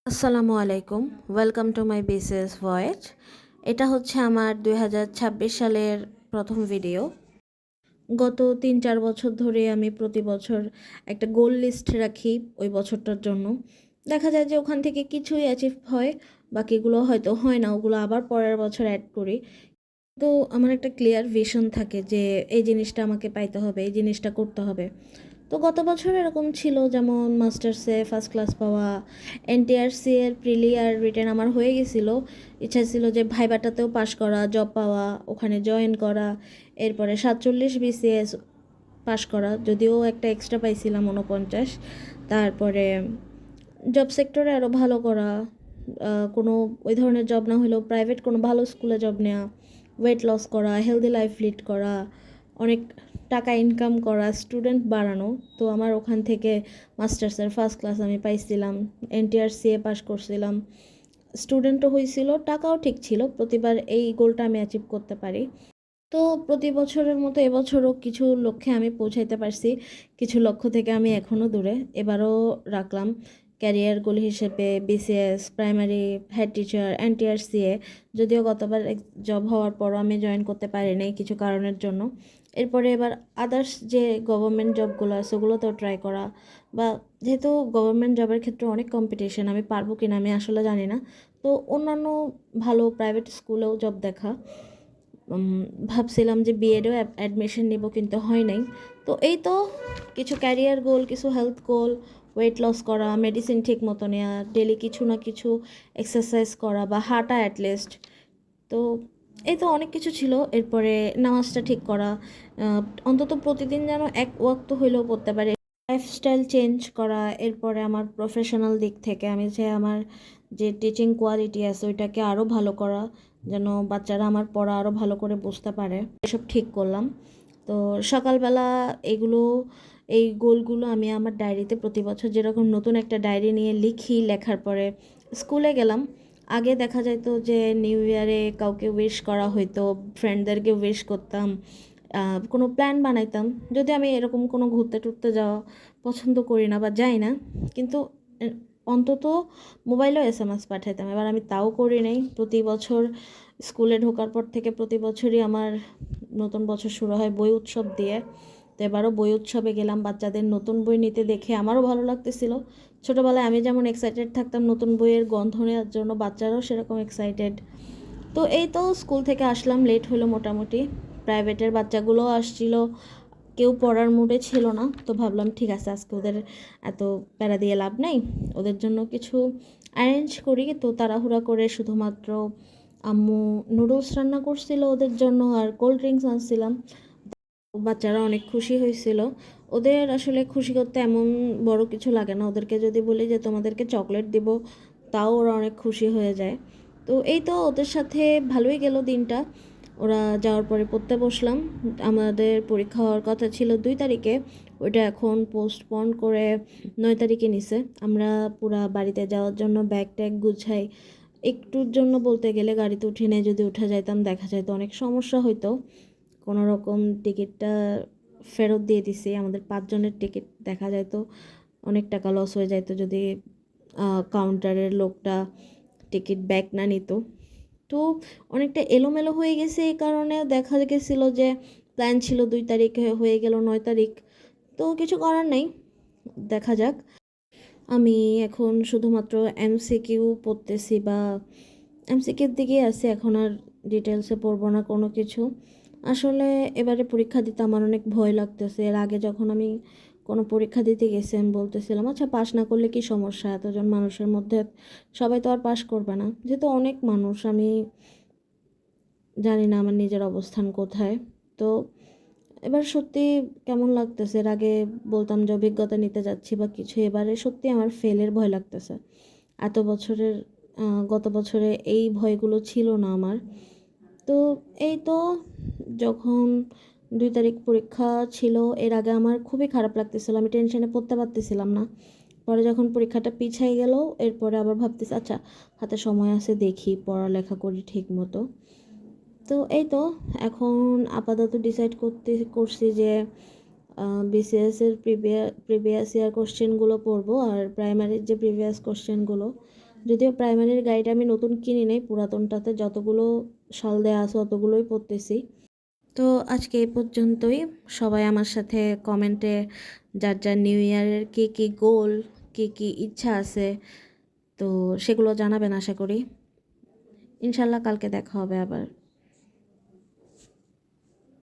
আসসালামু আলাইকুম, welcome to my BCS voice. এটা হচ্ছে আমার 2026 সালের প্রথম ভিডিও। গত 3-4 বছর ধরে আমি প্রতি বছর একটা গোল লিস্ট রাখি ওই বছরটার জন্য। দেখা যায় যে ওখান থেকে কিছুই অ্যাচিভ হয়, বাকিগুলো হয়তো হয় না, ওগুলো আবার পরের বছর অ্যাড করি। তো আমার একটা ক্লিয়ার ভিশন থাকে যে এই জিনিসটা আমাকে পাইতে হবে, এই জিনিসটা করতে হবে। তো গত বছর এরকম ছিল, যেমন মাস্টার্সে ফার্স্ট ক্লাস পাওয়া, এনটিআরসি এর প্রিলি আর রিটেন আমার হয়ে গেছিল। ইচ্ছা ছিল যে ভাইবাটাতেও পাশ করা, জব পাওয়া, ওখানে জয়েন করা, এরপরে 47 বিসিএস পাশ করা, যদিও একটা এক্সট্রা পাইছিলাম 49। তারপরে জব সেক্টরে আরও ভালো করা, কোনো ওই ধরনের জব না হলেও প্রাইভেট কোনো ভালো স্কুলে জব নেওয়া, ওয়েট লস করা, হেলদি লাইফ লিড করা, অনেক টাকা ইনকাম করা, স্টুডেন্ট বাড়ানো। তো আমার ওখান থেকে মাস্টার্সের ফার্স্ট ক্লাস আমি পাইছিলাম, এনটিআরসিএ পাস করছিলাম, স্টুডেন্টও হয়েছিল, টাকাও ঠিক ছিল। প্রতিবার এই গোলটা আমি অ্যাচিভ করতে পারি। তো প্রতি বছরের মতো এবছরও কিছু লক্ষ্যে আমি পৌঁছাইতে পারছি, কিছু লক্ষ্য থেকে আমি এখনও দূরে। এবারও রাখলাম ক্যারিয়ার গোল হিসেবে BCS, primary, head teacher, NTRCA. যদিও গতবার জব হওয়ার পরও আমি জয়েন করতে পারিনি কিছু কারণের জন্য। এরপরে এবার আদার্স যে গভর্নমেন্ট জবগুলো আছে ওগুলোতেও ট্রাই করা, বা যেহেতু গভর্নমেন্ট জবের ক্ষেত্রে অনেক কম্পিটিশন, আমি পারবো কিনা আমি আসলে জানি না। তো অন্যান্য ভালো প্রাইভেট স্কুলেও জব দেখা। ভাবছিলাম যে বিএডেও অ্যাডমিশন নিব, কিন্তু হয় নাই। তো এই তো কিছু ক্যারিয়ার গোল, কিছু হেলথ গোল, ওয়েট লস করা, মেডিসিন ঠিক মতো নেওয়া, ডেলি কিছু না কিছু এক্সারসাইজ করা বা হাঁটা অ্যাটলিস্ট। তো এই তো অনেক কিছু ছিল। এরপরে নামাজটা ঠিক করা, অন্তত প্রতিদিন যেন এক ওয়াক্ত হইলেও পড়তে পারে, লাইফস্টাইল চেঞ্জ করা। এরপরে আমার প্রফেশনাল দিক থেকে আমি যে আমার যে টিচিং কোয়ালিটি আছে ওইটাকে আরও ভালো করা, যেন বাচ্চারা আমার পড়া আরও ভালো করে বুঝতে পারে, এসব ঠিক করলাম। তো সকালবেলা এগুলো, এই গোলগুলো আমি আমার ডায়েরিতে প্রতি বছর যেরকম নতুন একটা ডায়েরি নিয়ে লিখি, লেখার পরে স্কুলে গেলাম। আগে দেখা যেত যে নিউ ইয়ারে কাউকে উইশ করা হইতো, ফ্রেন্ডদেরকে উইশ করতাম, কোনো প্ল্যান বানাইতাম। যদি আমি এরকম কোনো ঘুরতে টুরতে যাওয়া পছন্দ করি না বা যাই না, কিন্তু অন্তত মোবাইলেও এসএমএস পাঠাইতাম। এবার আমি তাও করি নাই। প্রতি বছর স্কুলে ঢোকার পর থেকে প্রতি বছরই আমার নতুন বছর শুরু হয় বই উৎসব দিয়ে। তো এবারও বই উৎসবে গেলাম, বাচ্চাদের নতুন বই নিতে দেখে আমারও ভালো লাগতেছিল। ছোটোবেলায় আমি যেমন এক্সাইটেড থাকতাম নতুন বইয়ের গন্ধ নেওয়ার জন্য, বাচ্চারাও সেরকম এক্সাইটেড। তো এই তো স্কুল থেকে আসলাম, লেট হলো মোটামুটি। প্রাইভেটের বাচ্চাগুলোও আসছিল, কেউ পড়ার মুডে ছিল না। তো ভাবলাম ঠিক আছে, আজকে ওদের এত প্যারা দিয়ে লাভ নেই, ওদের জন্য কিছু অ্যারেঞ্জ করি। তো তাড়াহুড়া করে শুধুমাত্র আম্মু নুডলস রান্না করছিল ওদের জন্য, আর কোল্ড ড্রিঙ্কস আনছিলাম। বাচ্চারা অনেক খুশি হয়েছিল। ওদের আসলে খুশি করতে এমন বড় কিছু লাগে না, ওদেরকে যদি বলি যে তোমাদেরকে চকলেট দিব, তাও ওরা অনেক খুশি হয়ে যায়। তো এই তো ওদের সাথে ভালোই গেল দিনটা। ওরা যাওয়ার পরে পড়তে বসলাম। আমাদের পরীক্ষা হওয়ার কথা ছিল 2 তারিখে, ওইটা এখন পোস্টপন করে 9 তারিখে নিছে। আমরা পুরা বাড়িতে যাওয়ার জন্য ব্যাগ ট্যাগ গুছাই। একটুর জন্য বলতে গেলে গাড়িতে উঠে নিয়ে যদি উঠে যাইতাম, দেখা যাইতো অনেক সমস্যা হইতো। কোনো রকম টিকিটটা ফেরত দিয়ে দিছি, আমাদের 5 জনের টিকিট। দেখা যাইতো অনেক টাকা লস হয়ে যাইতো যদি কাউন্টারের লোকটা টিকিট ব্যাক না নিত। তো অনেকটা এলোমেলো হয়ে গেছে, এই কারণে দেখা গেছিলো যে প্ল্যান ছিল 2 তারিখে, হয়ে গেল 9 তারিখ। তো কিছু করার নেই, দেখা যাক। আমি এখন শুধুমাত্র এমসিকিউ পড়তেছি, বা এমসিকিউর দিকে আছি, এখন আর ডিটেলসে পড়বো না কোনো কিছু। আসলে এবারে পরীক্ষা দিতে আমার অনেক ভয় লাগতেছে। এর আগে যখন আমি কোনো পরীক্ষা দিতে গেছি, আমি বলতেছিলাম আচ্ছা পাশ না করলে কি সমস্যা, এতজন মানুষের মধ্যে সবাই তো আর পাশ করবে না। যেহেতু অনেক মানুষ, আমি জানি না আমার নিজের অবস্থান কোথায়। তো এবার সত্যি কেমন লাগতেছে, এর আগে বলতাম যে অভিজ্ঞতা নিতে যাচ্ছি বা কিছু, এবারে সত্যি আমার ফেলের ভয় লাগতেছে। এত বছরের গত বছরে এই ভয়গুলো ছিল না আমার। তো এই তো যখন 2 তারিখ পরীক্ষা ছিল, এর আগে আমার খুবই খারাপ লাগতেছিল, আমি টেনশনে পড়তে পারতেছিলাম না। পরে যখন পরীক্ষাটা পিছাই গেল, এরপরে আবার ভাবতেছি আচ্ছা হাতে সময় আছে, দেখি পড়ালেখা করি ঠিক মতো। তো এই তো এখন আপাতত ডিসাইড করছি যে বিসিএসের প্রিভিয়াস ইয়ার কোশ্চেনগুলো পড়বো, আর প্রাইমারির যে প্রিভিয়াস কোশ্চেনগুলো যদিও প্রাইমারির গাইড আমি নতুন কিনি নাই, পুরাতনটাতে যতগুলো সাল দেওয়া আছে অতগুলোই পড়তেছি। তো আজকে এই পর্যন্তই। সবাই আমার সাথে কমেন্টে যার যার নিউ ইয়ারের কী কী গোল, কী কী ইচ্ছা আছে, তো সেগুলো জানাবেন আশা করি। ইনশাল্লাহ কালকে দেখা হবে আবার।